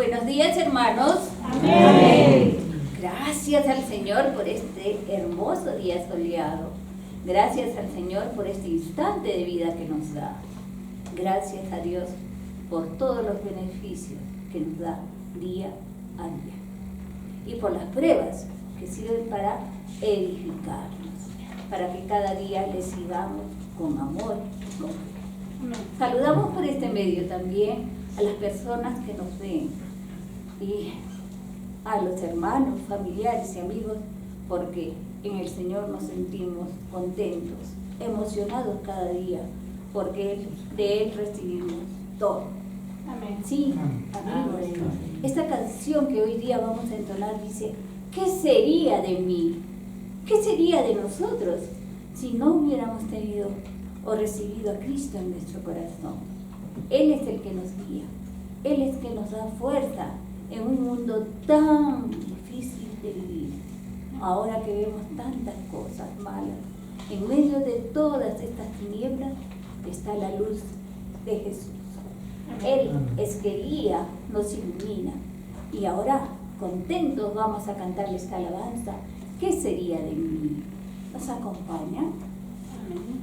Buenos días, hermanos. Amén. Gracias al Señor por este hermoso día soleado. Gracias al Señor por este instante de vida que nos da. Gracias a Dios por todos los beneficios que nos da día a día. Y por las pruebas que sirven para edificarnos, para que cada día le sigamos con amor y con fe. Saludamos por este medio también a las personas que nos ven y a los hermanos, familiares y amigos, porque en el Señor nos sentimos contentos, emocionados cada día, porque de Él recibimos todo. Amén. Sí, amigos, esta canción que hoy día vamos a entonar dice: ¿qué sería de mí? ¿Qué sería de nosotros si no hubiéramos tenido o recibido a Cristo en nuestro corazón? Él es el que nos guía, Él es el que nos da fuerza en un mundo tan difícil de vivir. Ahora que vemos tantas cosas malas, en medio de todas estas tinieblas está la luz de Jesús. Él es que guía, nos ilumina. Y ahora, contentos, vamos a cantarle esta alabanza. ¿Qué sería de mí? ¿Nos acompaña? Amén.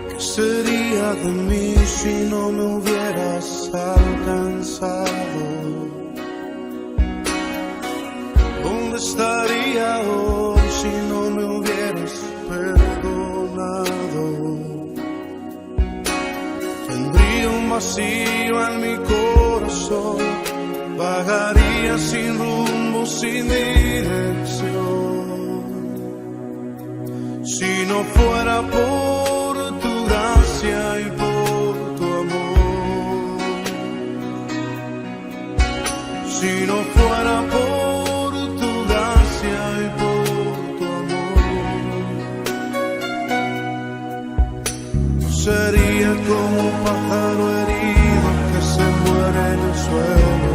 ¿Qué sería de mí si no me hubieras alcanzado? ¿Dónde estaría hoy si no me hubieras perdonado? Tendría un vacío en mi corazón, vagaría sin rumbo, sin dirección. Si no fuera por tu gracia y por tu amor, si no fuera por tu gracia y por tu amor, sería como un pájaro herido que se muere en el suelo.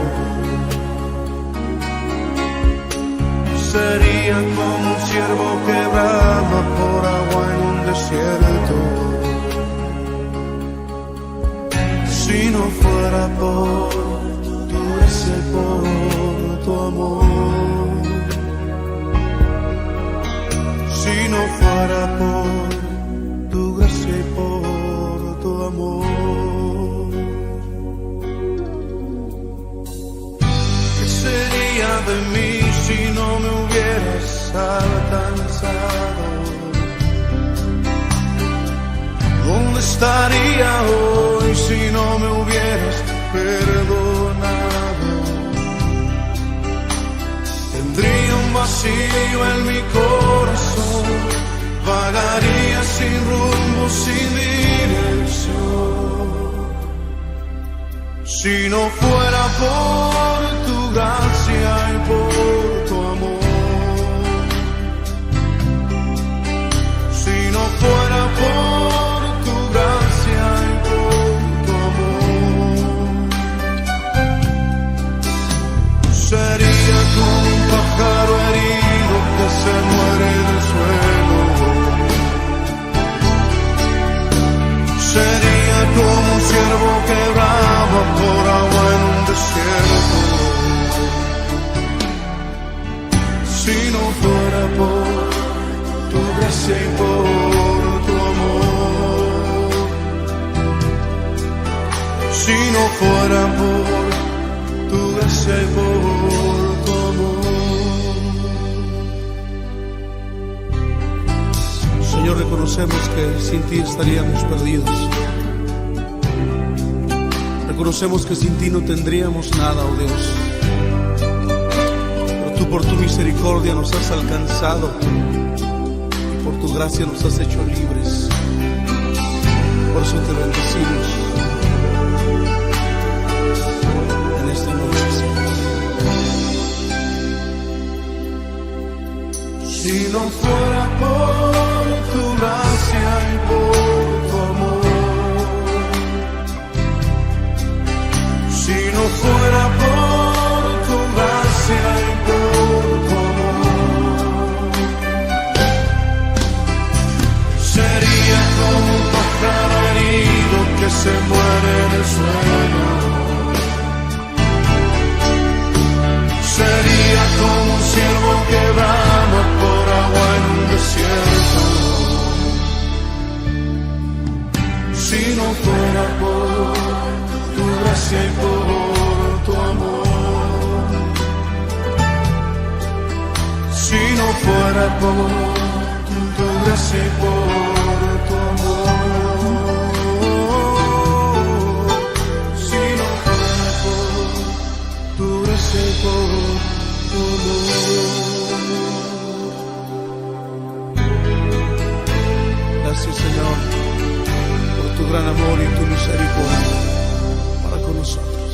Sería como un ciervo que brama por agua en un desierto. Si no fuera por tu gracia y por tu amor, si no fuera por tu gracia y por tu amor, ¿qué sería de mí si no me hubieras alcanzado? ¿Dónde estaría hoy si no me hubieras perdonado? Tendría un vacío en mi corazón, vagaría sin rumbo, sin dirección. Si no fuera por tu gracia y por tu amor, si no fuera por tu gracia y por tu amor, sería como un pájaro herido que se muere en el suelo. Sería como un ciervo que brama por agua en un desierto. Si no fuera por tu gracia y por tu amor, si no fuera por tu gracia y por tu amor. Señor, reconocemos que sin ti estaríamos perdidos. Reconocemos que sin ti no tendríamos nada, oh Dios. Pero tú por tu misericordia nos has alcanzado y por tu gracia nos has hecho libres. Por eso te bendecimos en esta noche, Señor. Si no fuera por tu gracia y por tu amor, si fuera por tu gracia y por tu amor, si no fuera por tu gracia y por tu amor. Gracias, Señor, por tu gran amor y tu misericordia para con nosotros.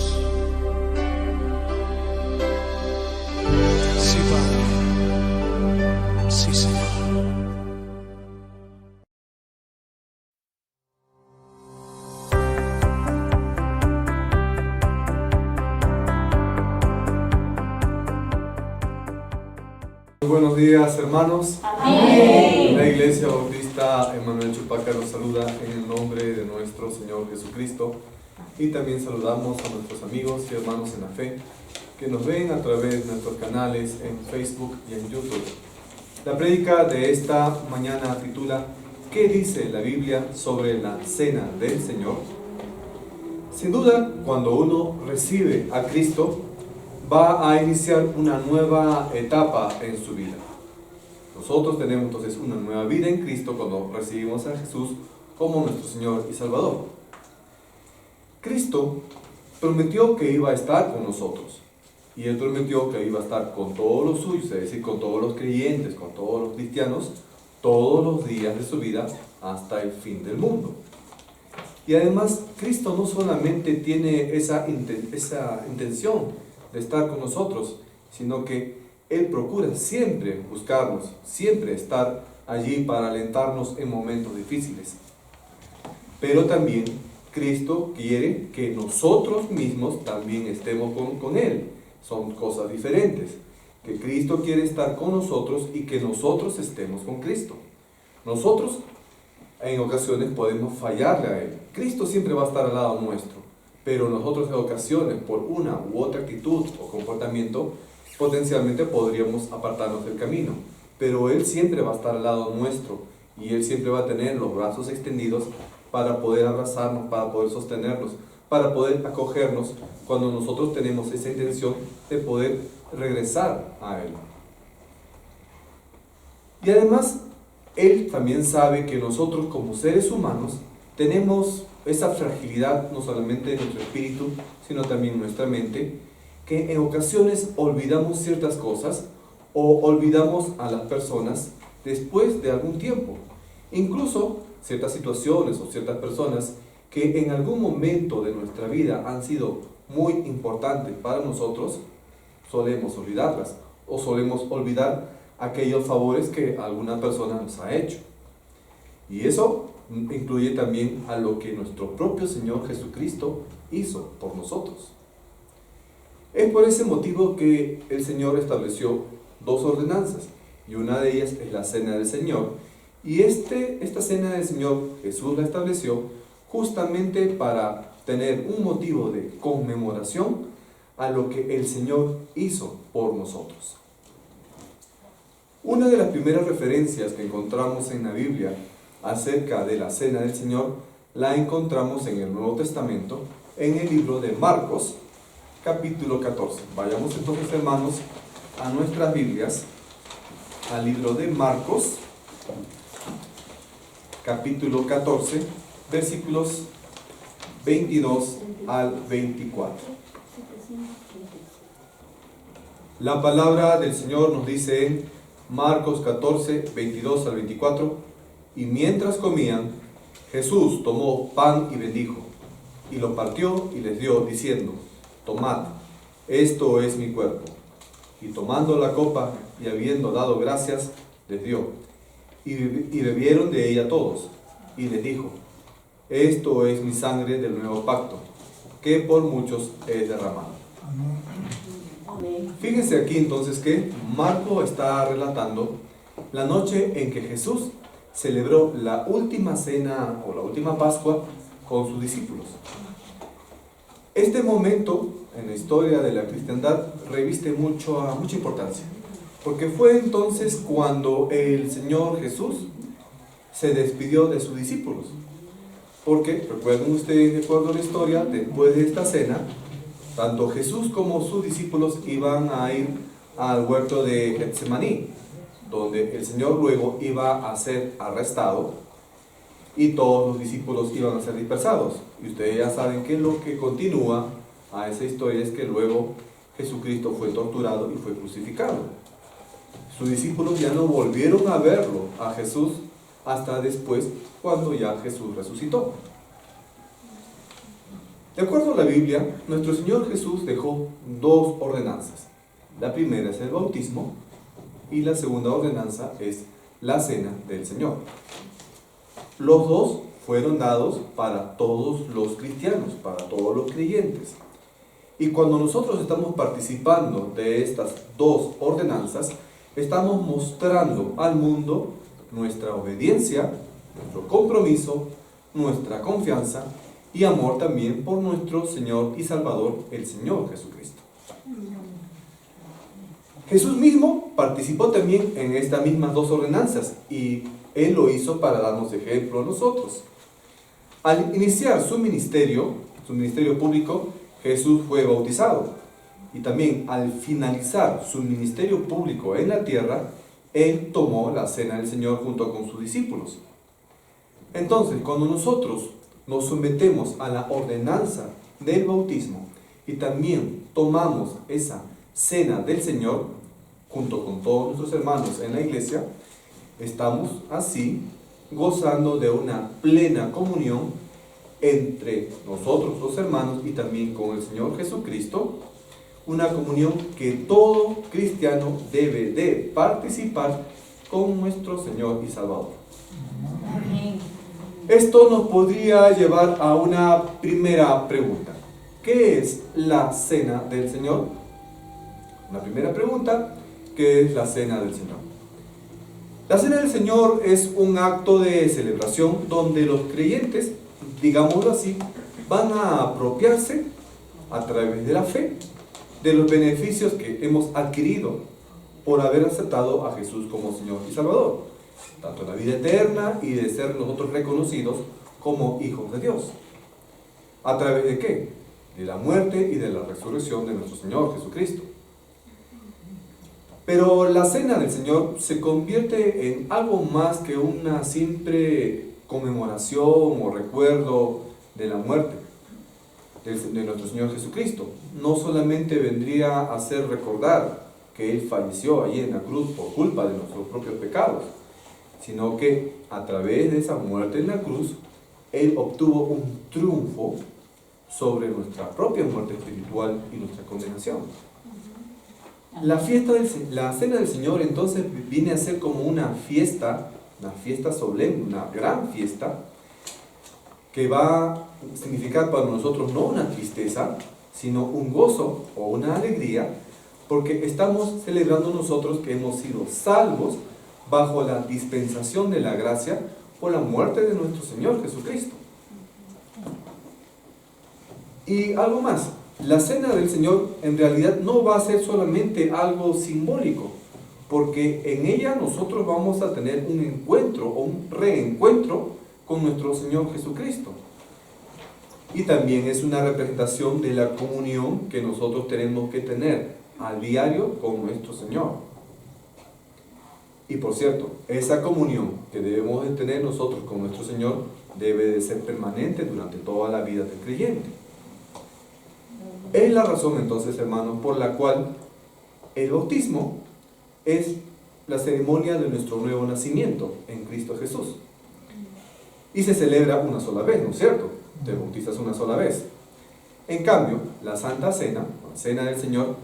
Sí, Padre. Sí, Señor. Muy buenos días, hermanos. Amén. La Iglesia Bautista Emanuel Chupaca los saluda en el nombre de nuestro Señor Jesucristo, y también saludamos a nuestros amigos y hermanos en la fe que nos ven a través de nuestros canales en Facebook y en YouTube. La prédica de esta mañana titula ¿Qué dice la Biblia sobre la cena del Señor? Sin duda, cuando uno recibe a Cristo, va a iniciar una nueva etapa en su vida. Nosotros tenemos entonces una nueva vida en Cristo cuando recibimos a Jesús como nuestro Señor y Salvador. Cristo prometió que iba a estar con nosotros, y Él prometió que iba a estar con todos los suyos, es decir, con todos los creyentes, con todos los cristianos, todos los días de su vida hasta el fin del mundo. Y además, Cristo no solamente tiene esa intención de estar con nosotros, sino que Él procura siempre buscarnos, siempre estar allí para alentarnos en momentos difíciles. Pero también Cristo quiere que nosotros mismos también estemos con Él. Son cosas diferentes. Que Cristo quiere estar con nosotros y que nosotros estemos con Cristo. Nosotros en ocasiones podemos fallarle a Él. Cristo siempre va a estar al lado nuestro, pero nosotros en ocasiones, por una u otra actitud o comportamiento, potencialmente podríamos apartarnos del camino. Pero Él siempre va a estar al lado nuestro, y Él siempre va a tener los brazos extendidos para poder abrazarnos, para poder sostenernos, para poder acogernos cuando nosotros tenemos esa intención de poder regresar a Él. Y además, Él también sabe que nosotros como seres humanos tenemos esa fragilidad, no solamente en nuestro espíritu, sino también en nuestra mente, que en ocasiones olvidamos ciertas cosas o olvidamos a las personas después de algún tiempo. Incluso ciertas situaciones o ciertas personas que en algún momento de nuestra vida han sido muy importantes para nosotros, solemos olvidarlas o solemos olvidar aquellos favores que alguna persona nos ha hecho. Y eso incluye también a lo que nuestro propio Señor Jesucristo hizo por nosotros. Es por ese motivo que el Señor estableció dos ordenanzas, y una de ellas es la Cena del Señor. Y esta Cena del Señor Jesús la estableció justamente para tener un motivo de conmemoración a lo que el Señor hizo por nosotros. Una de las primeras referencias que encontramos en la Biblia acerca de la Cena del Señor la encontramos en el Nuevo Testamento, en el libro de Marcos, capítulo 14. Vayamos entonces, hermanos, a nuestras Biblias, al libro de Marcos, capítulo 14, versículos 22 al 24. La palabra del Señor nos dice en Marcos 14, 22 al 24: y mientras comían, Jesús tomó pan y bendijo, y lo partió y les dio, diciendo: tomad, esto es mi cuerpo. Y tomando la copa y habiendo dado gracias, les dio, y bebieron de ella todos. Y les dijo: esto es mi sangre del nuevo pacto, que por muchos es derramada. Fíjense aquí entonces que Marco está relatando la noche en que Jesús celebró la última cena o la última Pascua con sus discípulos. Este momento en la historia de la cristiandad reviste mucha importancia, porque fue entonces cuando el Señor Jesús se despidió de sus discípulos. Porque, recuerden ustedes, de acuerdo a la historia, después de esta cena, tanto Jesús como sus discípulos iban a ir al huerto de Getsemaní, donde el Señor luego iba a ser arrestado y todos los discípulos iban a ser dispersados. Y ustedes ya saben que lo que continúa a esa historia es que luego Jesucristo fue torturado y fue crucificado. Sus discípulos ya no volvieron a verlo, a Jesús, hasta después, cuando ya Jesús resucitó. De acuerdo a la Biblia, nuestro Señor Jesús dejó dos ordenanzas. La primera es el bautismo y la segunda ordenanza es la cena del Señor. Los dos fueron dados para todos los cristianos, para todos los creyentes. Y cuando nosotros estamos participando de estas dos ordenanzas, estamos mostrando al mundo nuestra obediencia, nuestro compromiso, nuestra confianza y amor también por nuestro Señor y Salvador, el Señor Jesucristo. Jesús mismo participó también en estas mismas dos ordenanzas y Él lo hizo para darnos ejemplo a nosotros. Al iniciar su ministerio público, Jesús fue bautizado. Y también al finalizar su ministerio público en la tierra, Él tomó la cena del Señor junto con sus discípulos. Entonces, cuando nosotros nos sometemos a la ordenanza del bautismo y también tomamos esa cena del Señor junto con todos nuestros hermanos en la iglesia, estamos así gozando de una plena comunión entre nosotros los hermanos y también con el Señor Jesucristo, una comunión que todo cristiano debe de participar con nuestro Señor y Salvador. Esto nos podría llevar a una primera pregunta. ¿Qué es la cena del Señor? Una primera pregunta, ¿qué es la cena del Señor? La cena del Señor es un acto de celebración donde los creyentes, digámoslo así, van a apropiarse a través de la fe de los beneficios que hemos adquirido por haber aceptado a Jesús como Señor y Salvador, tanto en la vida eterna y de ser nosotros reconocidos como hijos de Dios. ¿A través de qué? De la muerte y de la resurrección de nuestro Señor Jesucristo. Pero la cena del Señor se convierte en algo más que una simple conmemoración o recuerdo de la muerte de nuestro Señor Jesucristo. No solamente vendría a hacer recordar que Él falleció allí en la cruz por culpa de nuestros propios pecados, sino que a través de esa muerte en la cruz, Él obtuvo un triunfo sobre nuestra propia muerte espiritual y nuestra condenación. La cena del Señor entonces viene a ser como una fiesta solemne, una gran fiesta, que va a significar para nosotros no una tristeza, sino un gozo o una alegría, porque estamos celebrando nosotros que hemos sido salvos bajo la dispensación de la gracia por la muerte de nuestro Señor Jesucristo. Y algo más, la cena del Señor en realidad no va a ser solamente algo simbólico, porque en ella nosotros vamos a tener un encuentro o un reencuentro con nuestro Señor Jesucristo. Y también es una representación de la comunión que nosotros tenemos que tener a diario con nuestro Señor. Y por cierto, esa comunión que debemos de tener nosotros con nuestro Señor debe de ser permanente durante toda la vida del creyente. Es la razón entonces, hermanos, por la cual el bautismo es la ceremonia de nuestro nuevo nacimiento en Cristo Jesús. Y se celebra una sola vez, ¿no es cierto? Te bautizas una sola vez. En cambio, la Santa Cena, la Cena del Señor,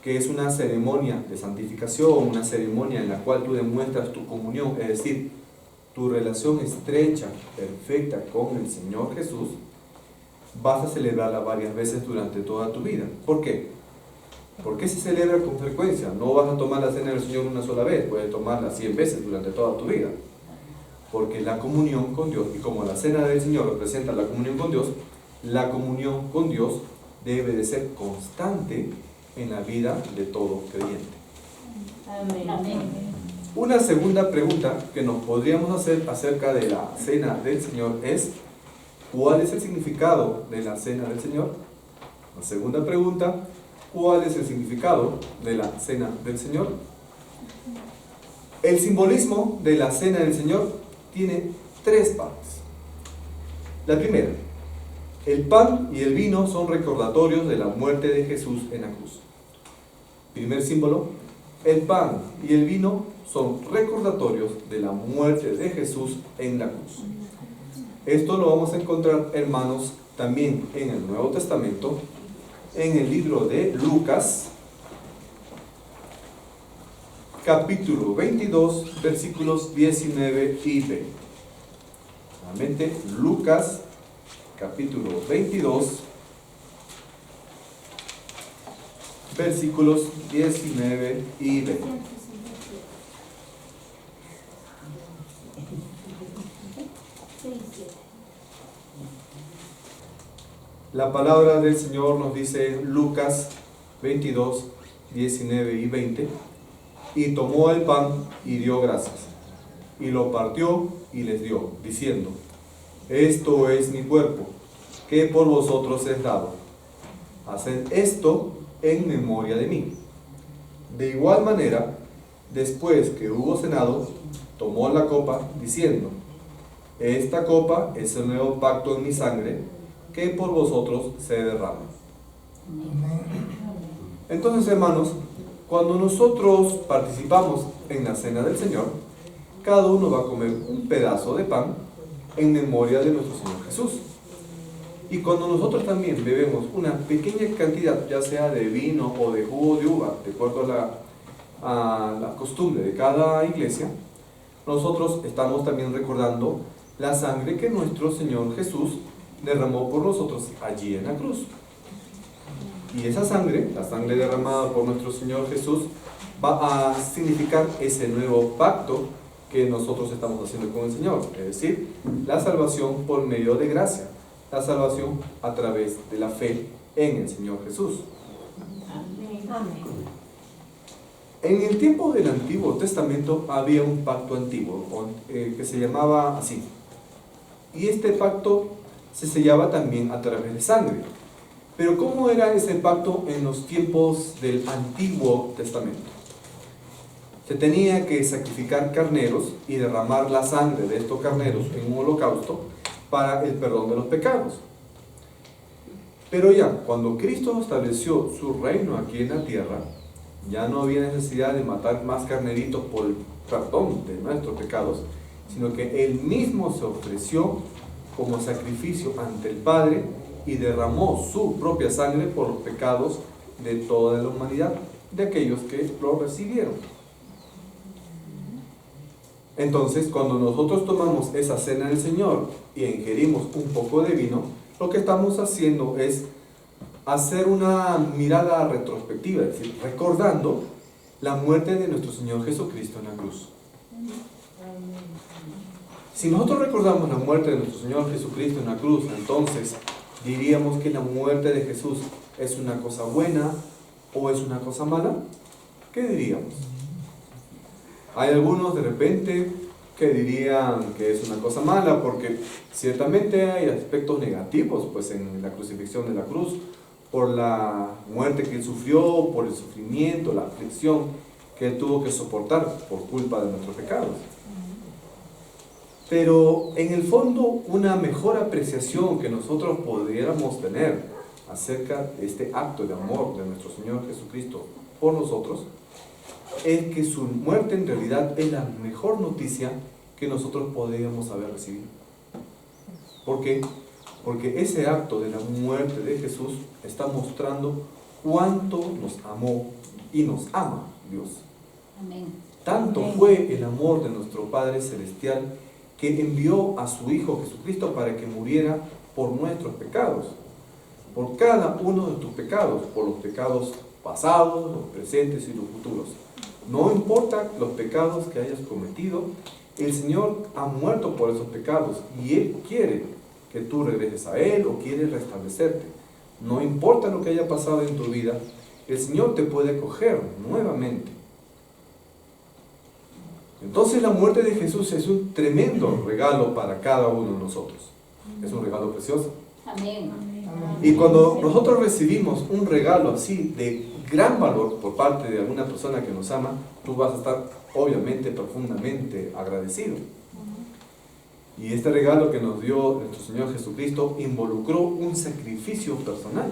que es una ceremonia de santificación, una ceremonia en la cual tú demuestras tu comunión, es decir, tu relación estrecha, perfecta con el Señor Jesús, vas a celebrarla varias veces durante toda tu vida. ¿Por qué? ¿Por qué se celebra con frecuencia? No vas a tomar la Cena del Señor una sola vez, puedes tomarla 100 veces durante toda tu vida. Porque la comunión con Dios, y como la Cena del Señor representa la comunión con Dios debe de ser constante en la vida de todo creyente. Amén. Una segunda pregunta que nos podríamos hacer acerca de la Cena del Señor es: ¿cuál es el significado de la Cena del Señor? La segunda pregunta: ¿cuál es el significado de la Cena del Señor? El simbolismo de la cena del Señor tiene tres partes. La primera, el pan y el vino son recordatorios de la muerte de Jesús en la cruz. Primer símbolo, el pan y el vino son recordatorios de la muerte de Jesús en la cruz. Esto lo vamos a encontrar, hermanos, también en el Nuevo Testamento, en el libro de Lucas, capítulo 22, versículos 19 y 20. Nuevamente, Lucas, capítulo 22, versículos 19 y 20. La palabra del Señor nos dice Lucas 22, 19 y 20. Y tomó el pan y dio gracias, y lo partió y les dio, diciendo: esto es mi cuerpo, que por vosotros es dado. Haced esto en memoria de mí. De igual manera, después que hubo cenado, tomó la copa, diciendo: esta copa es el nuevo pacto en mi sangre, que por vosotros se derrama. Entonces, hermanos, cuando nosotros participamos en la cena del Señor, cada uno va a comer un pedazo de pan en memoria de nuestro Señor Jesús. Y cuando nosotros también bebemos una pequeña cantidad, ya sea de vino o de jugo de uva, de acuerdo a la costumbre de cada iglesia, nosotros estamos también recordando la sangre que nuestro Señor Jesús derramó por nosotros allí en la cruz. Y esa sangre, la sangre derramada por nuestro Señor Jesús, va a significar ese nuevo pacto que nosotros estamos haciendo con el Señor, es decir, la salvación por medio de gracia, la salvación a través de la fe en el Señor Jesús. Amén. En el tiempo del Antiguo Testamento había un pacto antiguo que se llamaba así, y este pacto se sellaba también a través de sangre. Pero ¿cómo era ese pacto en los tiempos del Antiguo Testamento? Se tenía que sacrificar carneros y derramar la sangre de estos carneros en un holocausto para el perdón de los pecados. Pero ya, cuando Cristo estableció su reino aquí en la tierra, ya no había necesidad de matar más carneritos por el perdón de nuestros pecados, sino que Él mismo se ofreció como sacrificio ante el Padre y derramó su propia sangre por los pecados de toda la humanidad, de aquellos que lo recibieron. Entonces, cuando nosotros tomamos esa cena del Señor y ingerimos un poco de vino, lo que estamos haciendo es hacer una mirada retrospectiva, es decir, recordando la muerte de nuestro Señor Jesucristo en la cruz. Si nosotros recordamos la muerte de nuestro Señor Jesucristo en la cruz, entonces diríamos que la muerte de Jesús es una cosa buena o es una cosa mala. ¿Qué diríamos? Hay algunos de repente que dirían que es una cosa mala porque ciertamente hay aspectos negativos pues en la crucifixión de la cruz, por la muerte que Él sufrió, por el sufrimiento, la aflicción que Él tuvo que soportar por culpa de nuestros pecados. Pero en el fondo, una mejor apreciación que nosotros pudiéramos tener acerca de este acto de amor de nuestro Señor Jesucristo por nosotros, es que su muerte en realidad es la mejor noticia que nosotros podríamos haber recibido. ¿Por qué? Porque ese acto de la muerte de Jesús está mostrando cuánto nos amó y nos ama Dios. Amén. Tanto fue el amor de nuestro Padre Celestial que envió a su Hijo Jesucristo para que muriera por nuestros pecados, por cada uno de tus pecados, por los pecados pasados, los presentes y los futuros. No importa los pecados que hayas cometido, el Señor ha muerto por esos pecados y Él quiere que tú regreses a Él o quiere restablecerte. No importa lo que haya pasado en tu vida, el Señor te puede acoger nuevamente. Entonces la muerte de Jesús es un tremendo regalo para cada uno de nosotros. Es un regalo precioso. Amén. Y cuando nosotros recibimos un regalo así de gran valor por parte de alguna persona que nos ama, tú vas a estar obviamente profundamente agradecido. Y este regalo que nos dio nuestro Señor Jesucristo involucró un sacrificio personal.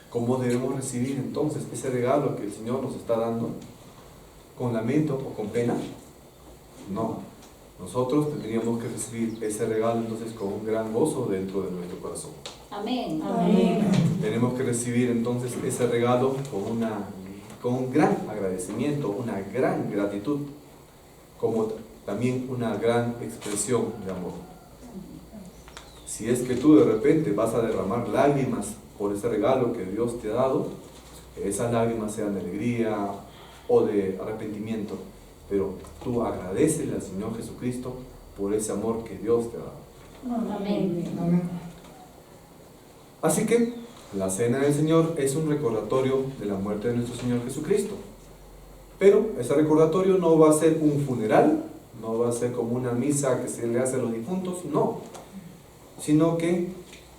¿Cómo debemos recibir entonces ese regalo que el Señor nos está dando? ¿Con lamento o con pena? No. Nosotros tendríamos que recibir ese regalo entonces con un gran gozo dentro de nuestro corazón. Amén. Amén. Tenemos que recibir entonces ese regalo con un gran agradecimiento, una gran gratitud, como también una gran expresión de amor. Si es que tú de repente vas a derramar lágrimas por ese regalo que Dios te ha dado, esas lágrimas sean de alegría o de arrepentimiento, pero tú agradecele al Señor Jesucristo por ese amor que Dios te ha dado. Amén. Así que la cena del Señor es un recordatorio de la muerte de nuestro Señor Jesucristo. Pero ese recordatorio no va a ser un funeral, no va a ser como una misa que se le hace a los difuntos, no. Sino que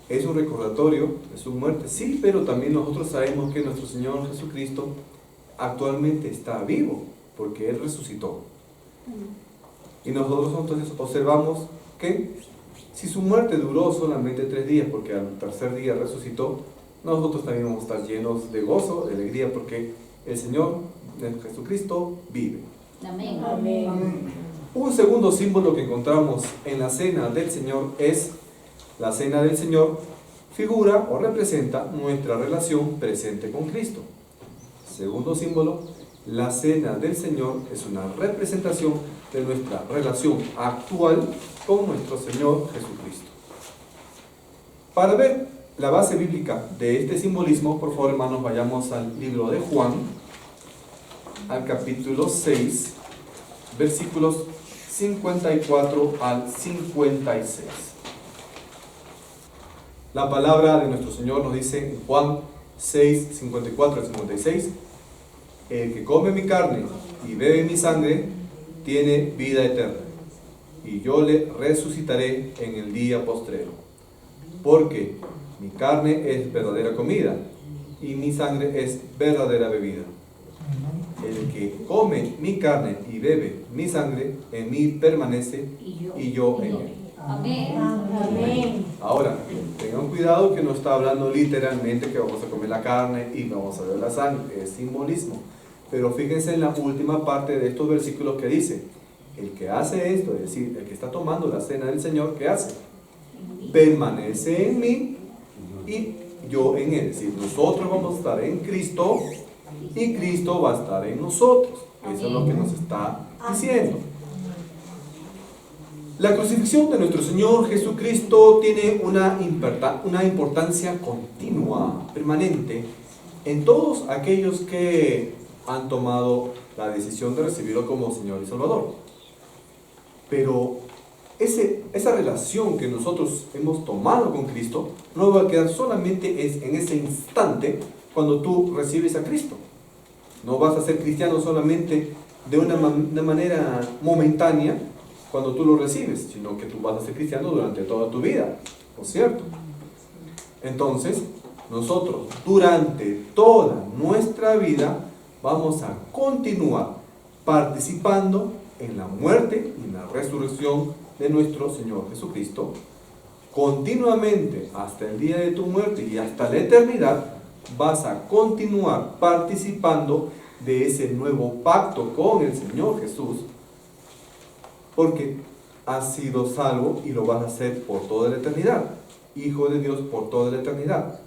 es un recordatorio de su muerte, sí, pero también nosotros sabemos que nuestro Señor Jesucristo actualmente está vivo, porque Él resucitó. Y nosotros entonces observamos que si su muerte duró solamente 3 días, porque al tercer día resucitó, nosotros también vamos a estar llenos de gozo, de alegría, porque el Señor Jesucristo vive. Amén. Amén. Un segundo símbolo que encontramos en la cena del Señor es la cena del Señor, figura o representa nuestra relación presente con Cristo. Segundo símbolo, la cena del Señor es una representación de nuestra relación actual con nuestro Señor Jesucristo. Para ver la base bíblica de este simbolismo, por favor, hermanos, vayamos al libro de Juan, al capítulo 6, versículos 54 al 56. La palabra de nuestro Señor nos dice en Juan 6, 54 al 56: el que come mi carne y bebe mi sangre tiene vida eterna, y yo le resucitaré en el día postrero. Porque mi carne es verdadera comida, y mi sangre es verdadera bebida. El que come mi carne y bebe mi sangre, en mí permanece, y yo en él. Amén. Amén. Ahora, tengan cuidado que no está hablando literalmente que vamos a comer la carne y vamos a beber la sangre, es simbolismo. Pero fíjense en la última parte de estos versículos que dice: el que hace esto, es decir, el que está tomando la cena del Señor, ¿qué hace? Permanece en mí y yo en él. Es decir, nosotros vamos a estar en Cristo y Cristo va a estar en nosotros. Eso es lo que nos está diciendo. La crucifixión de nuestro Señor Jesucristo tiene una importancia continua, permanente, en todos aquellos que han tomado la decisión de recibirlo como Señor y Salvador. Pero esa relación que nosotros hemos tomado con Cristo no va a quedar solamente en ese instante cuando tú recibes a Cristo. No vas a ser cristiano solamente de una manera momentánea cuando tú lo recibes, sino que tú vas a ser cristiano durante toda tu vida, ¿no es cierto? Entonces, nosotros durante toda nuestra vida vamos a continuar participando en la muerte y en la resurrección de nuestro Señor Jesucristo. Continuamente, hasta el día de tu muerte y hasta la eternidad, vas a continuar participando de ese nuevo pacto con el Señor Jesús, porque has sido salvo y lo vas a hacer por toda la eternidad, hijo de Dios por toda la eternidad.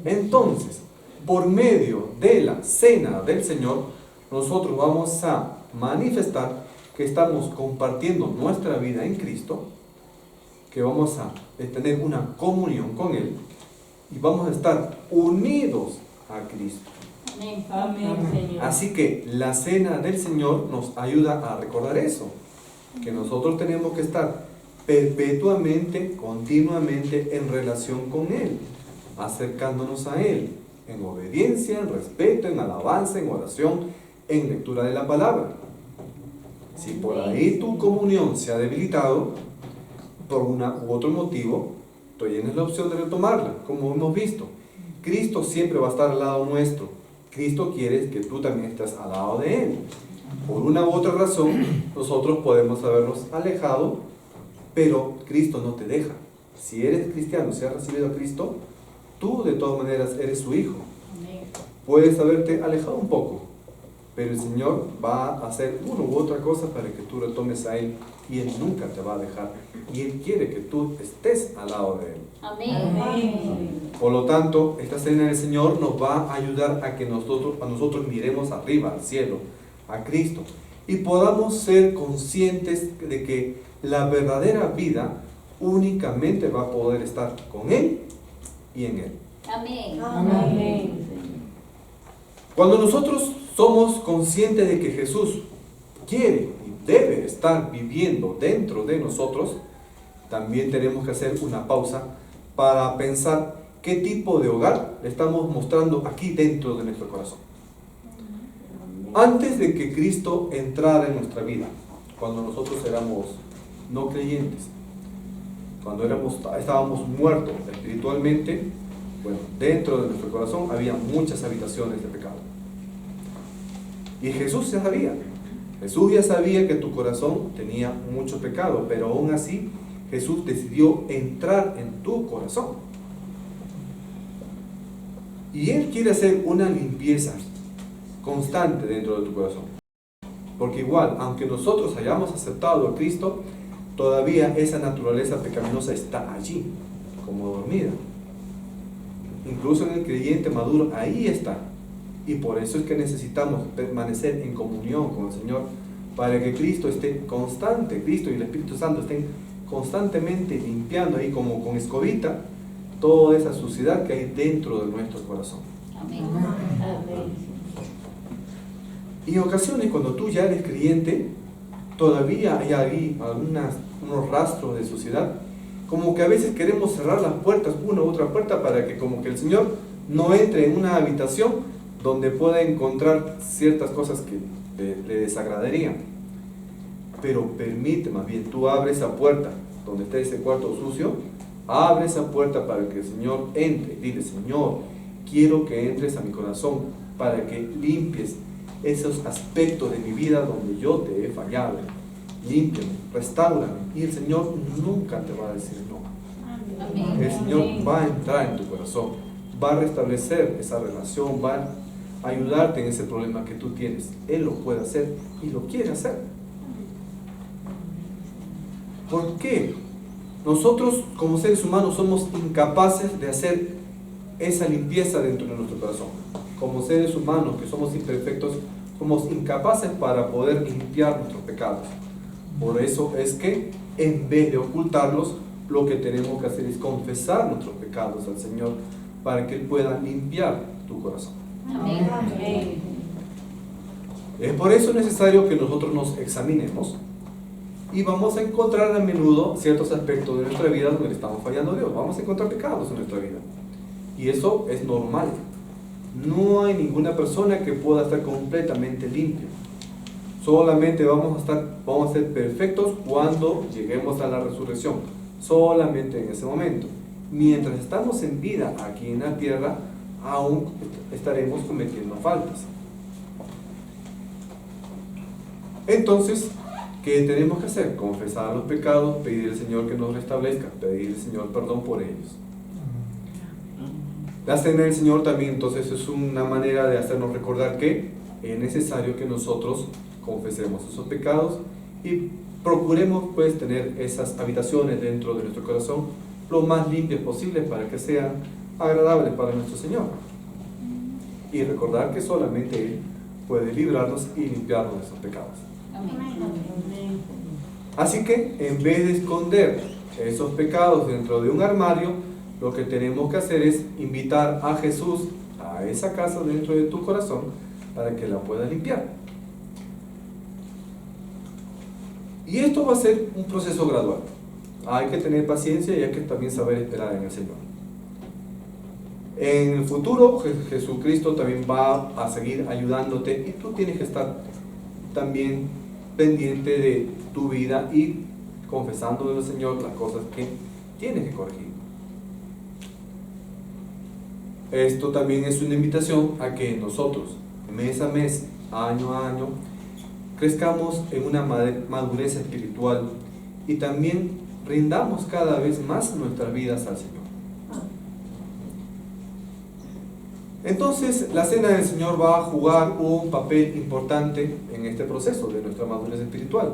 Entonces, por medio de la cena del Señor, nosotros vamos a manifestar que estamos compartiendo nuestra vida en Cristo, que vamos a tener una comunión con Él y vamos a estar unidos a Cristo. Amén. Amén, Señor. Así que la cena del Señor nos ayuda a recordar eso, que nosotros tenemos que estar perpetuamente, continuamente en relación con Él, acercándonos a Él, en obediencia, en respeto, en alabanza, en oración, en lectura de la palabra. Si por ahí tu comunión se ha debilitado, por una u otro motivo, tú tienes la opción de retomarla, como hemos visto. Cristo siempre va a estar al lado nuestro, Cristo quiere que tú también estés al lado de Él. Por una u otra razón, nosotros podemos habernos alejado, pero Cristo no te deja. Si eres cristiano, si has recibido a Cristo, tú de todas maneras eres su hijo. Puedes haberte alejado un poco, pero el Señor va a hacer una u otra cosa para que tú retomes a Él, y Él nunca te va a dejar, y Él quiere que tú estés al lado de Él. Amén. Por lo tanto, esta cena del Señor nos va a ayudar a que nosotros miremos arriba, al cielo, a Cristo, y podamos ser conscientes de que la verdadera vida únicamente va a poder estar con Él y en Él. Amén. Amén. Cuando nosotros somos conscientes de que Jesús quiere y debe estar viviendo dentro de nosotros, también tenemos que hacer una pausa para pensar qué tipo de hogar le estamos mostrando aquí dentro de nuestro corazón. Antes de que Cristo entrara en nuestra vida, cuando nosotros éramos no creyentes, cuando estábamos muertos espiritualmente, bueno, dentro de nuestro corazón había muchas habitaciones de pecado. Y Jesús ya sabía que tu corazón tenía mucho pecado, pero aún así Jesús decidió entrar en tu corazón. Y Él quiere hacer una limpieza constante dentro de tu corazón. Porque igual, aunque nosotros hayamos aceptado a Cristo, todavía esa naturaleza pecaminosa está allí, como dormida. Incluso en el creyente maduro, ahí está. Y por eso es que necesitamos permanecer en comunión con el Señor, para que Cristo esté constante, Cristo y el Espíritu Santo estén constantemente limpiando ahí como con escobita toda esa suciedad que hay dentro de nuestro corazón. Amén. Y en ocasiones, cuando tú ya eres creyente, todavía hay ahí unos rastros de suciedad, como que a veces queremos cerrar las puertas, una u otra puerta, para que como que el Señor no entre en una habitación donde pueda encontrar ciertas cosas que le desagradarían. Pero permite, más bien, tú abres esa puerta donde está ese cuarto sucio, abre esa puerta para que el Señor entre. Dile: Señor, quiero que entres a mi corazón para que limpies esos aspectos de mi vida donde yo te he fallado. Límpiame, restáurame. Y el Señor nunca te va a decir no. Amén. El Señor va a entrar en tu corazón, va a restablecer esa relación, va a ayudarte en ese problema que tú tienes. Él lo puede hacer y lo quiere hacer. ¿Por qué? Nosotros como seres humanos somos incapaces de hacer esa limpieza dentro de nuestro corazón. Como seres humanos que somos imperfectos, somos incapaces para poder limpiar nuestros pecados. Por eso es que en vez de ocultarlos, lo que tenemos que hacer es confesar nuestros pecados al Señor para que Él pueda limpiar tu corazón. Amén. Es por eso necesario que nosotros nos examinemos, y vamos a encontrar a menudo ciertos aspectos de nuestra vida donde le estamos fallando a Dios. Vamos a encontrar pecados en nuestra vida, y eso es normal. No hay ninguna persona que pueda estar completamente limpia. Solamente vamos a ser perfectos cuando lleguemos a la resurrección. Solamente en ese momento. Mientras estamos en vida aquí en la tierra, aún estaremos cometiendo faltas. Entonces, ¿qué tenemos que hacer? Confesar los pecados, pedir al Señor que nos restablezca, pedir al Señor perdón por ellos. La cena del Señor también entonces es una manera de hacernos recordar que es necesario que nosotros confesemos esos pecados y procuremos pues tener esas habitaciones dentro de nuestro corazón lo más limpias posible para que sean agradables para nuestro Señor. Y recordar que solamente Él puede librarnos y limpiarnos de esos pecados. Amén. Así que en vez de esconder esos pecados dentro de un armario, lo que tenemos que hacer es invitar a Jesús a esa casa dentro de tu corazón para que la pueda limpiar. Y esto va a ser un proceso gradual. Hay que tener paciencia y hay que también saber esperar en el Señor. En el futuro, Jesucristo también va a seguir ayudándote y tú tienes que estar también pendiente de tu vida y confesando al Señor las cosas que tienes que corregir. esto también es una invitación a que nosotros, mes a mes, año a año, crezcamos en una madurez espiritual y también rindamos cada vez más nuestras vidas al Señor. Entonces, la Cena del Señor va a jugar un papel importante en este proceso de nuestra madurez espiritual.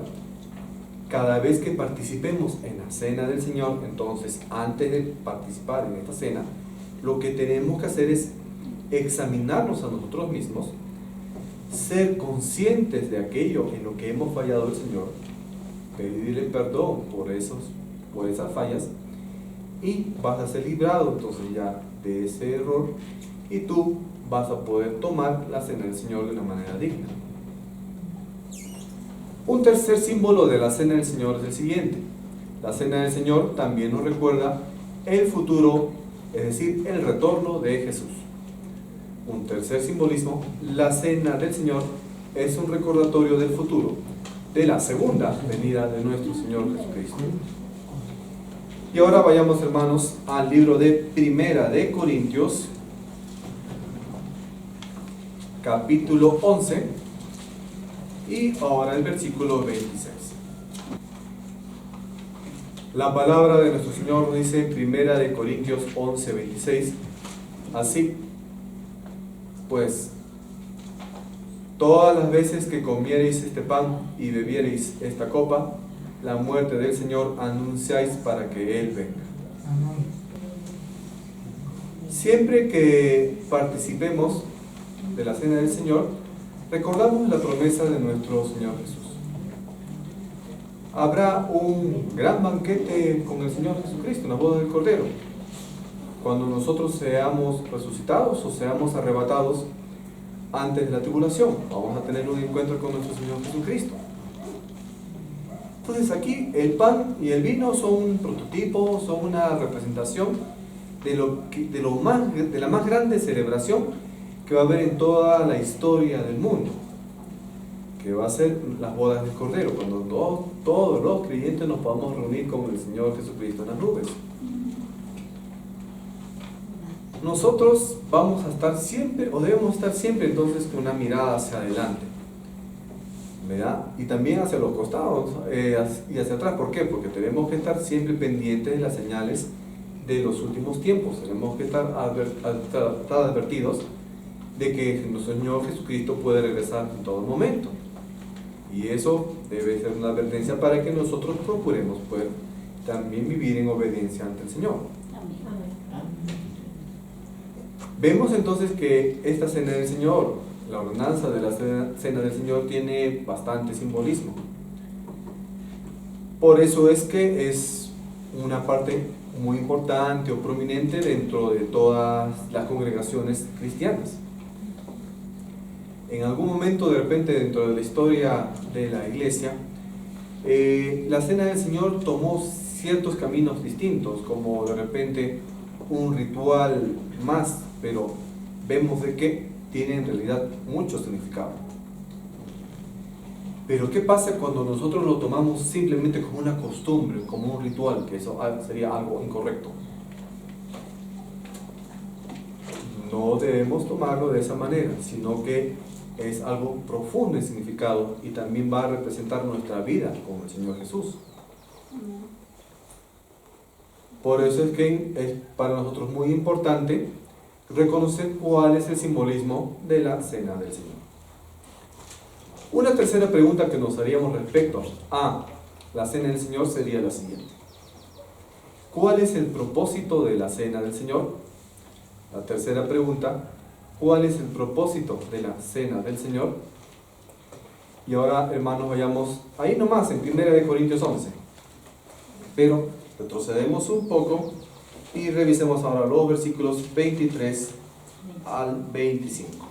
Cada vez que participemos en la Cena del Señor, entonces, antes de participar en esta cena, lo que tenemos que hacer es examinarnos a nosotros mismos, ser conscientes de aquello en lo que hemos fallado al Señor, pedirle perdón por esas fallas, y vas a ser librado entonces ya de ese error, y tú vas a poder tomar la Cena del Señor de una manera digna. Un tercer símbolo de la Cena del Señor es el siguiente. La Cena del Señor también nos recuerda el futuro, es decir, el retorno de Jesús. Un tercer simbolismo, la Cena del Señor es un recordatorio del futuro, de la segunda venida de nuestro Señor Jesucristo. Y ahora vayamos, hermanos, al libro de Primera de Corintios, capítulo 11, y ahora el versículo 26. La palabra de nuestro Señor nos dice, Primera de Corintios 11, 26, así pues, todas las veces que comiereis este pan y bebiereis esta copa, la muerte del Señor anunciáis para que Él venga. Siempre que participemos de la Cena del Señor, recordamos la promesa de nuestro Señor Jesús. Habrá un gran banquete con el Señor Jesucristo, una boda del Cordero. Cuando nosotros seamos resucitados o seamos arrebatados antes de la tribulación, vamos a tener un encuentro con nuestro Señor Jesucristo. Entonces aquí el pan y el vino son un prototipo, son una representación de la más grande celebración que va a haber en toda la historia del mundo, que va a ser las bodas del Cordero, cuando todos los creyentes nos podamos reunir con el Señor Jesucristo en las nubes. Nosotros vamos a estar siempre, o debemos estar siempre entonces con una mirada hacia adelante, ¿verdad? Y también hacia los costados y hacia atrás. ¿Por qué? Porque tenemos que estar siempre pendientes de las señales de los últimos tiempos. Tenemos que estar advertidos de que nuestro Señor Jesucristo puede regresar en todo momento. Y eso debe ser una advertencia para que nosotros procuremos poder también vivir en obediencia ante el Señor. Vemos entonces que esta Cena del Señor, la ordenanza de la Cena del Señor, tiene bastante simbolismo. Por eso es que es una parte muy importante o prominente dentro de todas las congregaciones cristianas. En algún momento, de repente, dentro de la historia de la iglesia, la Cena del Señor tomó ciertos caminos distintos, como de repente un ritual más, pero vemos de que tiene en realidad mucho significado. Pero ¿qué pasa cuando nosotros lo tomamos simplemente como una costumbre, como un ritual? Que eso sería algo incorrecto. No debemos tomarlo de esa manera, sino que es algo profundo en significado y también va a representar nuestra vida con el Señor Jesús. Por eso es que es para nosotros muy importante reconocer cuál es el simbolismo de la Cena del Señor. Una tercera pregunta que nos haríamos respecto a la Cena del Señor sería la siguiente: ¿cuál es el propósito de la Cena del Señor? La tercera pregunta: ¿cuál es el propósito de la Cena del Señor? Y ahora, hermanos, vayamos ahí nomás en 1 Corintios 11. Pero retrocedemos un poco y revisemos ahora los versículos 23 al 25.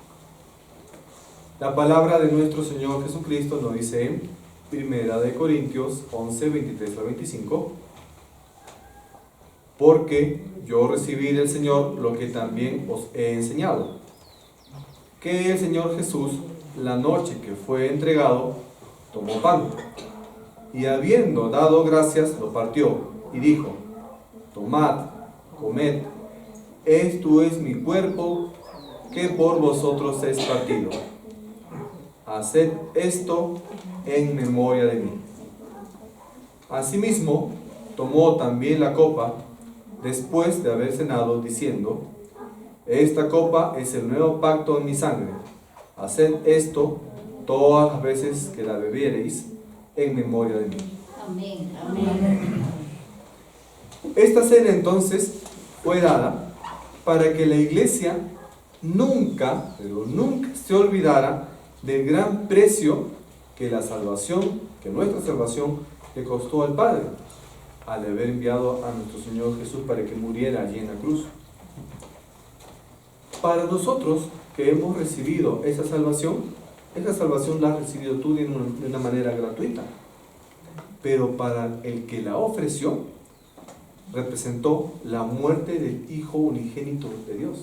La palabra de nuestro Señor Jesucristo nos dice en 1 Corintios 11, 23 al 25: porque yo recibí del Señor lo que también os he enseñado, que el Señor Jesús, la noche que fue entregado, tomó pan, y habiendo dado gracias, lo partió, y dijo: tomad, comed, esto es mi cuerpo que por vosotros es partido. Haced esto en memoria de mí. Asimismo, tomó también la copa después de haber cenado, diciendo: esta copa es el nuevo pacto en mi sangre. Haced esto todas las veces que la bebiereis en memoria de mí. Amén. Amén. Esta cena entonces fue dada para que la iglesia nunca, pero nunca se olvidara del gran precio que la salvación, que nuestra salvación le costó al Padre, al haber enviado a nuestro Señor Jesús para que muriera allí en la cruz. Para nosotros que hemos recibido esa salvación la has recibido tú de una manera gratuita. Pero para el que la ofreció, representó la muerte del Hijo unigénito de Dios.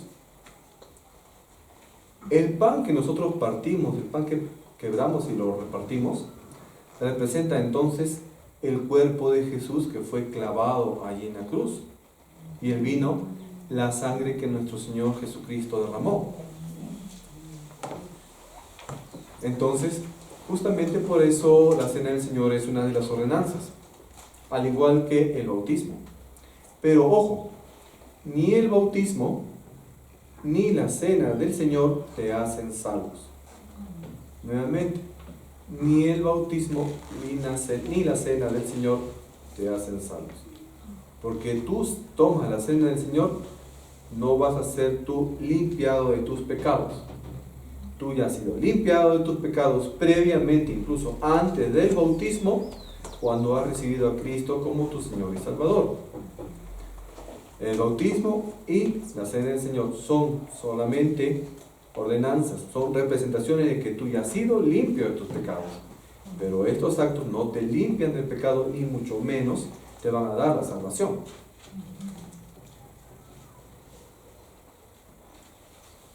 El pan que nosotros partimos, el pan que quebramos y lo repartimos, representa entonces el cuerpo de Jesús que fue clavado allí en la cruz. Y el vino, la sangre que nuestro Señor Jesucristo derramó. Entonces, justamente por eso la cena del Señor es una de las ordenanzas, al igual que el bautismo. Pero ojo, ni el bautismo ni la cena del Señor te hacen salvos. Nuevamente, ni el bautismo ni la cena del Señor te hacen salvos. Porque tú tomas la cena del Señor, no vas a ser tú limpiado de tus pecados. Tú ya has sido limpiado de tus pecados previamente, incluso antes del bautismo, cuando has recibido a Cristo como tu Señor y Salvador. El bautismo y la cena del Señor son solamente ordenanzas, son representaciones de que tú ya has sido limpio de tus pecados. Pero estos actos no te limpian del pecado, ni mucho menos te van a dar la salvación.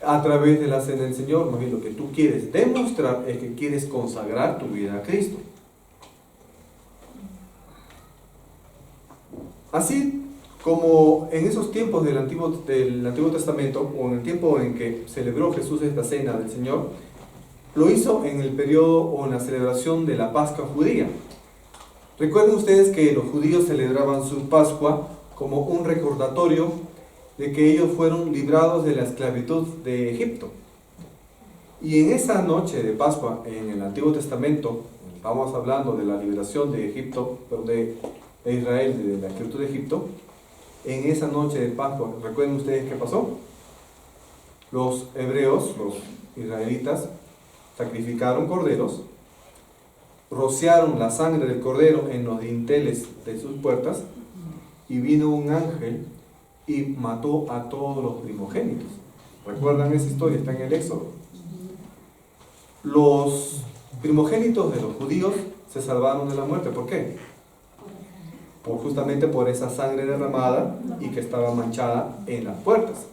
A través de la cena del Señor, más bien lo que tú quieres demostrar es que quieres consagrar tu vida a Cristo. Así como en esos tiempos del Antiguo Testamento, o en el tiempo en que celebró Jesús esta cena del Señor, lo hizo en el periodo o en la celebración de la Pascua judía. Recuerden ustedes que los judíos celebraban su Pascua como un recordatorio de que ellos fueron librados de la esclavitud de Egipto. Y en esa noche de Pascua, en el Antiguo Testamento, estamos hablando de la liberación de Egipto, de Israel, de la esclavitud de Egipto. En esa noche de Pascua, ¿recuerden ustedes qué pasó? Los hebreos, los israelitas, sacrificaron corderos, rociaron la sangre del cordero en los dinteles de sus puertas, y vino un ángel y mató a todos los primogénitos. ¿Recuerdan esa historia? Está en el Éxodo. Los primogénitos de los judíos se salvaron de la muerte. ¿Por qué? Justamente por esa sangre derramada y que estaba manchada en las puertas.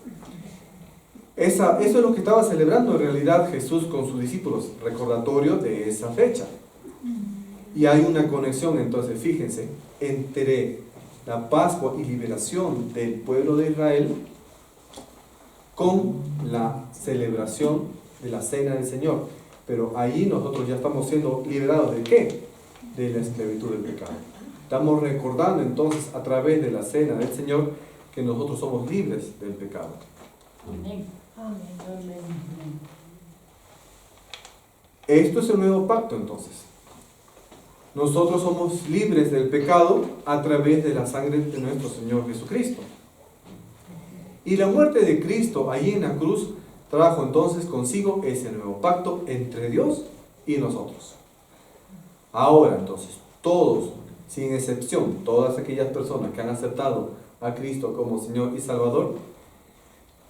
Eso es lo que estaba celebrando en realidad Jesús con sus discípulos, recordatorio de esa fecha. Y hay una conexión, entonces, fíjense, entre la Pascua y liberación del pueblo de Israel con la celebración de la cena del Señor. Pero ahí nosotros ya estamos siendo liberados ¿de qué? De la esclavitud del pecado. Estamos recordando entonces a través de la cena del Señor que nosotros somos libres del pecado. Amén. Esto es el nuevo pacto entonces. Nosotros somos libres del pecado a través de la sangre de nuestro Señor Jesucristo. Y la muerte de Cristo allí en la cruz trajo entonces consigo ese nuevo pacto entre Dios y nosotros. Ahora entonces, todos, sin excepción, todas aquellas personas que han aceptado a Cristo como Señor y Salvador,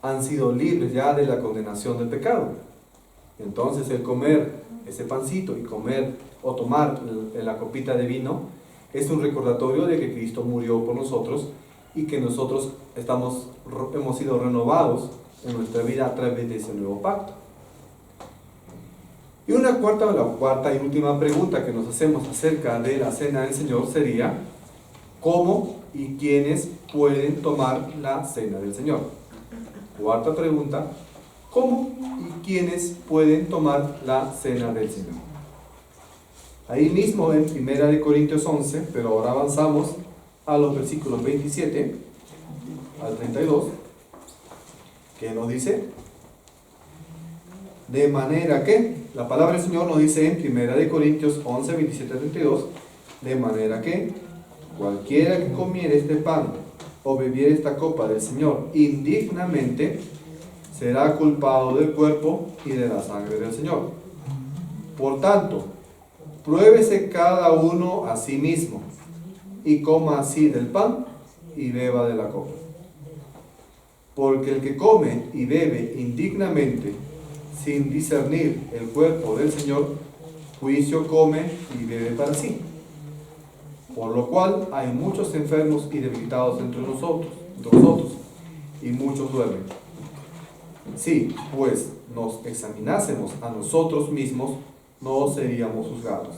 han sido libres ya de la condenación del pecado. Entonces el comer ese pancito y comer o tomar la copita de vino es un recordatorio de que Cristo murió por nosotros y que nosotros hemos sido renovados en nuestra vida a través de ese nuevo pacto. Y la cuarta y última pregunta que nos hacemos acerca de la cena del Señor sería: ¿cómo y quiénes pueden tomar la cena del Señor? Cuarta pregunta, ¿cómo y quiénes pueden tomar la cena del Señor? Ahí mismo en 1 Corintios 11, pero ahora avanzamos a los versículos 27 al 32, que nos dice, de manera que, la palabra del Señor nos dice en 1 Corintios 11, 27 al 32, de manera que cualquiera que comiere este pan o bebiere esta copa del Señor indignamente, será culpado del cuerpo y de la sangre del Señor. Por tanto, pruébese cada uno a sí mismo, y coma así del pan y beba de la copa. Porque el que come y bebe indignamente, sin discernir el cuerpo del Señor, juicio come y bebe para sí. Por lo cual hay muchos enfermos y debilitados entre nosotros, y muchos duermen. Si, pues, nos examinásemos a nosotros mismos, no seríamos juzgados.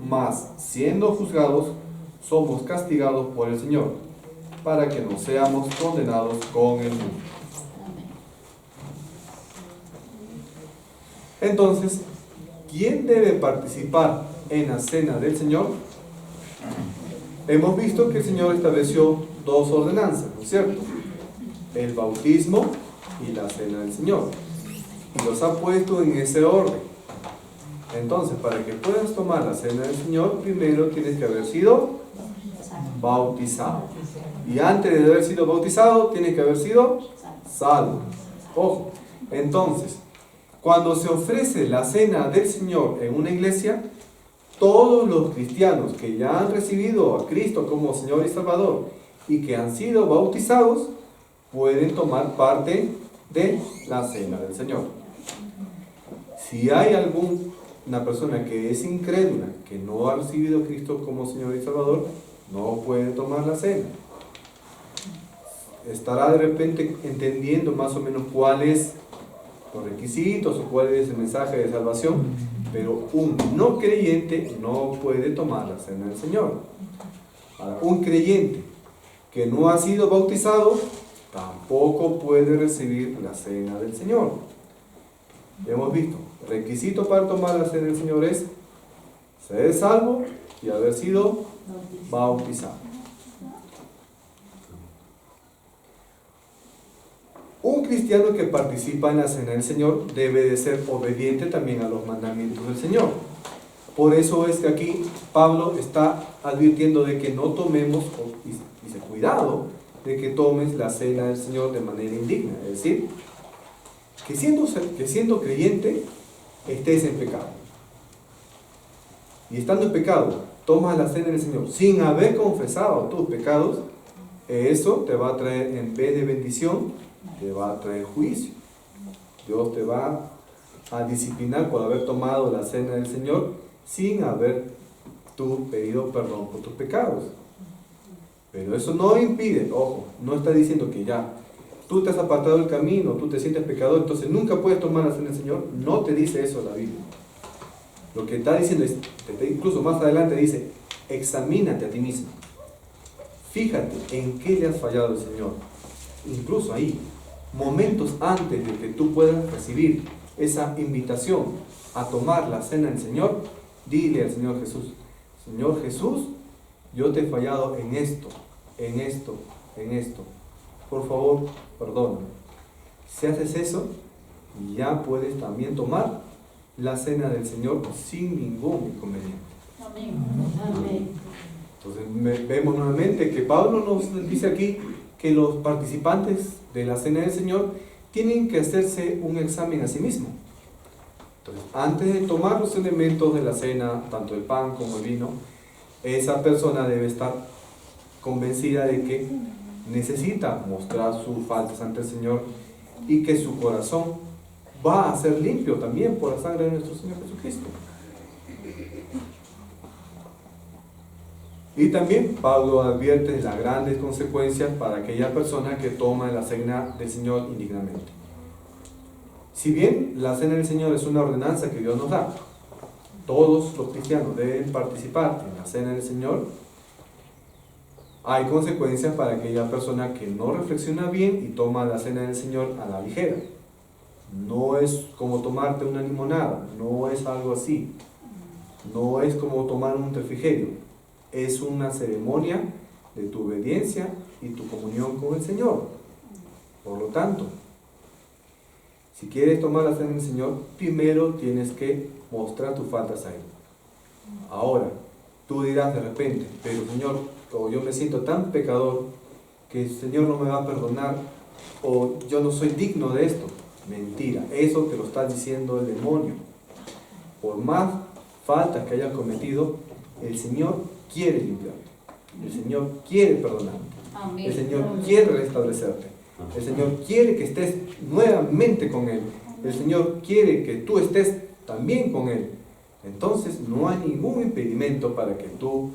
Mas, siendo juzgados, somos castigados por el Señor, para que no seamos condenados con el mundo. Entonces, ¿quién debe participar en la cena del Señor? Hemos visto que el Señor estableció dos ordenanzas, ¿no es cierto? El bautismo y la cena del Señor. Y los ha puesto en ese orden. Entonces, para que puedas tomar la cena del Señor, primero tienes que haber sido bautizado. Y antes de haber sido bautizado, tienes que haber sido salvo. Ojo, entonces, cuando se ofrece la cena del Señor en una iglesia, todos los cristianos que ya han recibido a Cristo como Señor y Salvador y que han sido bautizados, pueden tomar parte de la cena del Señor. Si hay alguna persona que es incrédula, que no ha recibido a Cristo como Señor y Salvador, no puede tomar la cena. Estará de repente entendiendo más o menos cuáles los requisitos o cuál es el mensaje de salvación, pero un no creyente no puede tomar la cena del Señor. Ahora, un creyente que no ha sido bautizado tampoco puede recibir la cena del Señor. Hemos visto, el requisito para tomar la cena del Señor es ser salvo y haber sido bautizado. Un cristiano que participa en la cena del Señor debe de ser obediente también a los mandamientos del Señor. Por eso es que aquí Pablo está advirtiendo de que no tomemos, dice, cuidado de que tomes la cena del Señor de manera indigna. Es decir, que siendo creyente estés en pecado. Y estando en pecado, tomas la cena del Señor sin haber confesado tus pecados, eso te va a traer, en vez de bendición, te va a traer juicio. Dios te va a disciplinar por haber tomado la cena del Señor sin haber tú pedido perdón por tus pecados. Pero eso no impide, ojo, no está diciendo que ya tú te has apartado del camino, tú te sientes pecador, entonces nunca puedes tomar la cena del Señor. No te dice eso la Biblia. Lo que está diciendo es, incluso más adelante dice, examínate a ti mismo. Fíjate en qué le has fallado al Señor. Incluso ahí, momentos antes de que tú puedas recibir esa invitación a tomar la cena del Señor, dile al Señor Jesús, Señor Jesús, yo te he fallado en esto, en esto, en esto. Por favor, perdóname. Si haces eso, ya puedes también tomar la cena del Señor sin ningún inconveniente. Amén. Entonces vemos nuevamente que Pablo nos dice aquí que los participantes de la cena del Señor tienen que hacerse un examen a sí mismos. Entonces, antes de tomar los elementos de la cena, tanto el pan como el vino, esa persona debe estar convencida de que necesita mostrar sus faltas ante el Señor y que su corazón va a ser limpio también por la sangre de nuestro Señor Jesucristo. Y también Pablo advierte de las grandes consecuencias para aquella persona que toma la cena del Señor indignamente. Si bien la cena del Señor es una ordenanza que Dios nos da, todos los cristianos deben participar en la cena del Señor. hay consecuencias para aquella persona que no reflexiona bien y toma la cena del Señor a la ligera. No es como tomarte una limonada, no es algo así. No es como tomar un refrigerio. Es una ceremonia de tu obediencia y tu comunión con el Señor. Por lo tanto, si quieres tomar la cena del Señor, primero tienes que mostrar tus faltas a Él. Ahora, tú dirás de repente, pero Señor, o yo me siento tan pecador que el Señor no me va a perdonar, o yo no soy digno de esto. Mentira, eso te lo está diciendo el demonio. Por más faltas que hayas cometido, el Señor quiere limpiarte. El Señor quiere perdonarte. Amén. El Señor quiere restablecerte. El Señor quiere que estés nuevamente con Él. El Señor quiere que tú estés también con Él. Entonces no hay ningún impedimento para que tú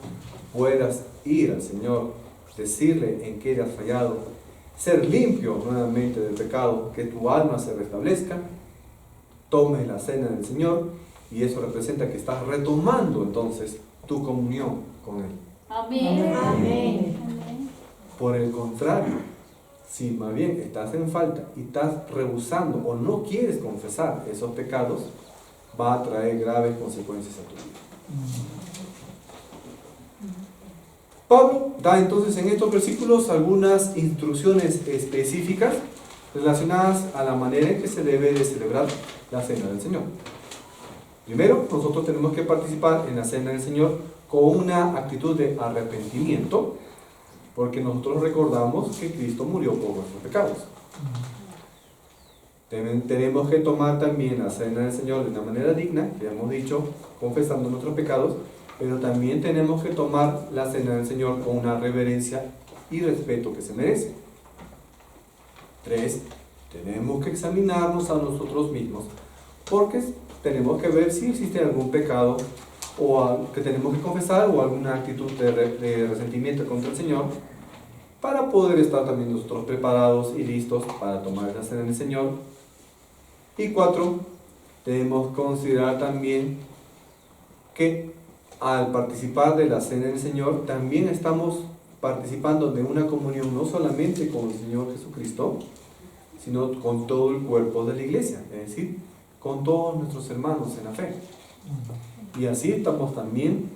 puedas ir al Señor, decirle en qué le has fallado, ser limpio nuevamente del pecado, que tu alma se restablezca, tomes la cena del Señor, y eso representa que estás retomando entonces tu comunión con Él. Amén. Amén. Por el contrario, si más bien estás en falta y estás rehusando o no quieres confesar esos pecados, va a traer graves consecuencias a tu vida. Pablo da entonces en estos versículos algunas instrucciones específicas relacionadas a la manera en que se debe de celebrar la cena del Señor. Primero, nosotros tenemos que participar en la cena del Señor con una actitud de arrepentimiento, porque nosotros recordamos que Cristo murió por nuestros pecados. Tenemos que tomar también la cena del Señor de una manera digna, que ya hemos dicho, confesando nuestros pecados, pero también tenemos que tomar la cena del Señor con una reverencia y respeto que se merece. 3. Tenemos que examinarnos a nosotros mismos, porque tenemos que ver si existe algún pecado o que tenemos que confesar o alguna actitud de resentimiento contra el Señor, para poder estar también nosotros preparados y listos para tomar la cena del Señor. Y 4, debemos considerar también que al participar de la cena del Señor, también estamos participando de una comunión no solamente con el Señor Jesucristo, sino con todo el cuerpo de la iglesia, es decir, con todos nuestros hermanos en la fe. Y así estamos también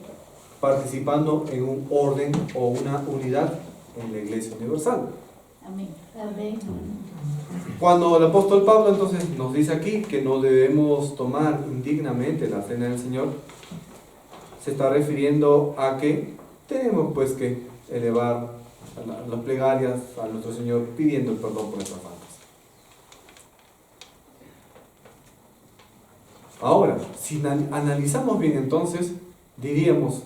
participando en un orden o una unidad en la iglesia universal. Amén. Amén. Cuando el apóstol Pablo entonces nos dice aquí que no debemos tomar indignamente la cena del Señor, se está refiriendo a que tenemos pues que elevar las plegarias a nuestro Señor pidiendo el perdón por nuestras faltas. Ahora, si analizamos bien entonces, diríamos,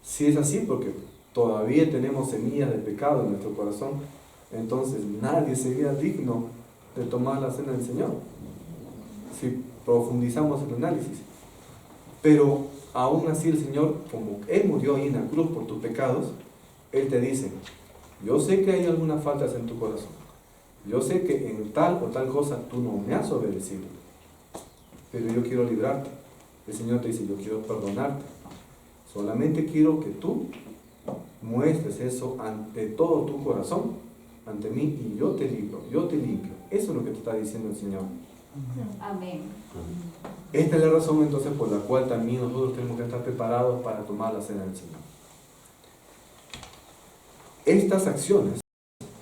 si es así porque todavía tenemos semillas de pecado en nuestro corazón, entonces nadie sería digno de tomar la cena del Señor, si profundizamos en el análisis. Pero aún así el Señor, como Él murió ahí en la cruz por tus pecados, Él te dice, yo sé que hay algunas faltas en tu corazón, yo sé que en tal o tal cosa tú no me has obedecido, pero yo quiero librarte. El Señor te dice, yo quiero perdonarte, solamente quiero que tú muestres eso ante todo tu corazón, ante mí, y yo te libro, yo te limpio. Eso es lo que te está diciendo el Señor. Amén. Esta es la razón entonces por la cual también nosotros tenemos que estar preparados para tomar la cena del Señor. Estas acciones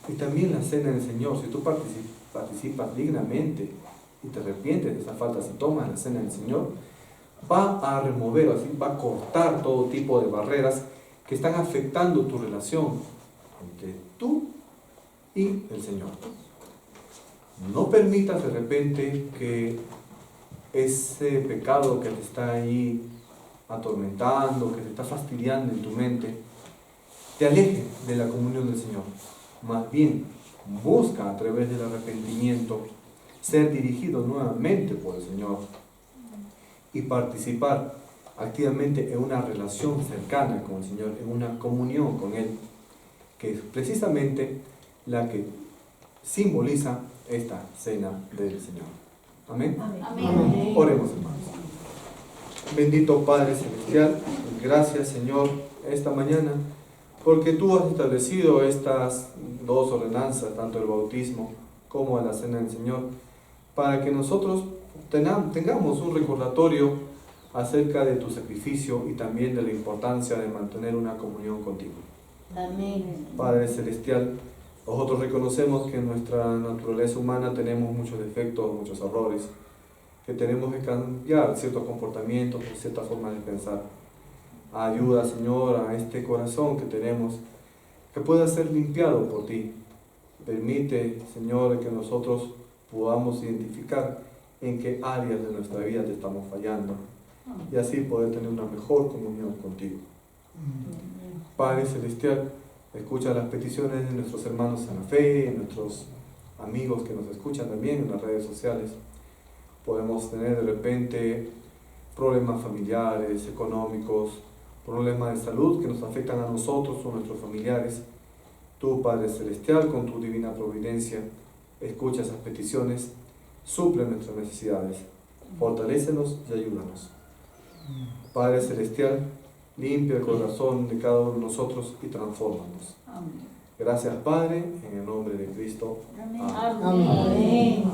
y también la cena del Señor, si tú participas dignamente y te arrepientes de esas faltas y tomas la cena del Señor, va a remover, así va a cortar todo tipo de barreras que están afectando tu relación entre tú y el Señor. No permitas de repente que ese pecado que te está ahí atormentando, que te está fastidiando en tu mente, te aleje de la comunión del Señor. Más bien, busca a través del arrepentimiento ser dirigido nuevamente por el Señor y participar activamente en una relación cercana con el Señor, en una comunión con Él, que es precisamente la que simboliza esta cena del Señor. Amén. Amén. Oremos, hermanos. Bendito Padre Celestial, gracias Señor esta mañana porque tú has establecido estas dos ordenanzas, tanto el bautismo como la cena del Señor, para que nosotros tengamos un recordatorio acerca de tu sacrificio y también de la importancia de mantener una comunión contigo. Amén. Padre Celestial, nosotros reconocemos que en nuestra naturaleza humana tenemos muchos defectos, muchos errores, que tenemos que cambiar ciertos comportamientos o ciertas formas de pensar. Ayuda, Señor, a este corazón que tenemos, que pueda ser limpiado por ti. Permite, Señor, que nosotros podamos identificar en qué áreas de nuestra vida te estamos fallando y así poder tener una mejor comunión contigo. Padre Celestial, escucha las peticiones de nuestros hermanos en la fe, de nuestros amigos que nos escuchan también en las redes sociales. Podemos tener de repente problemas familiares, económicos, problemas de salud que nos afectan a nosotros o a nuestros familiares. Tú, Padre Celestial, con tu divina providencia, escucha esas peticiones, suple nuestras necesidades, fortalécenos y ayúdanos. Padre Celestial, limpia el corazón de cada uno de nosotros y transfórmanos. Amén. Gracias, Padre, en el nombre de Cristo. Amén. Amén.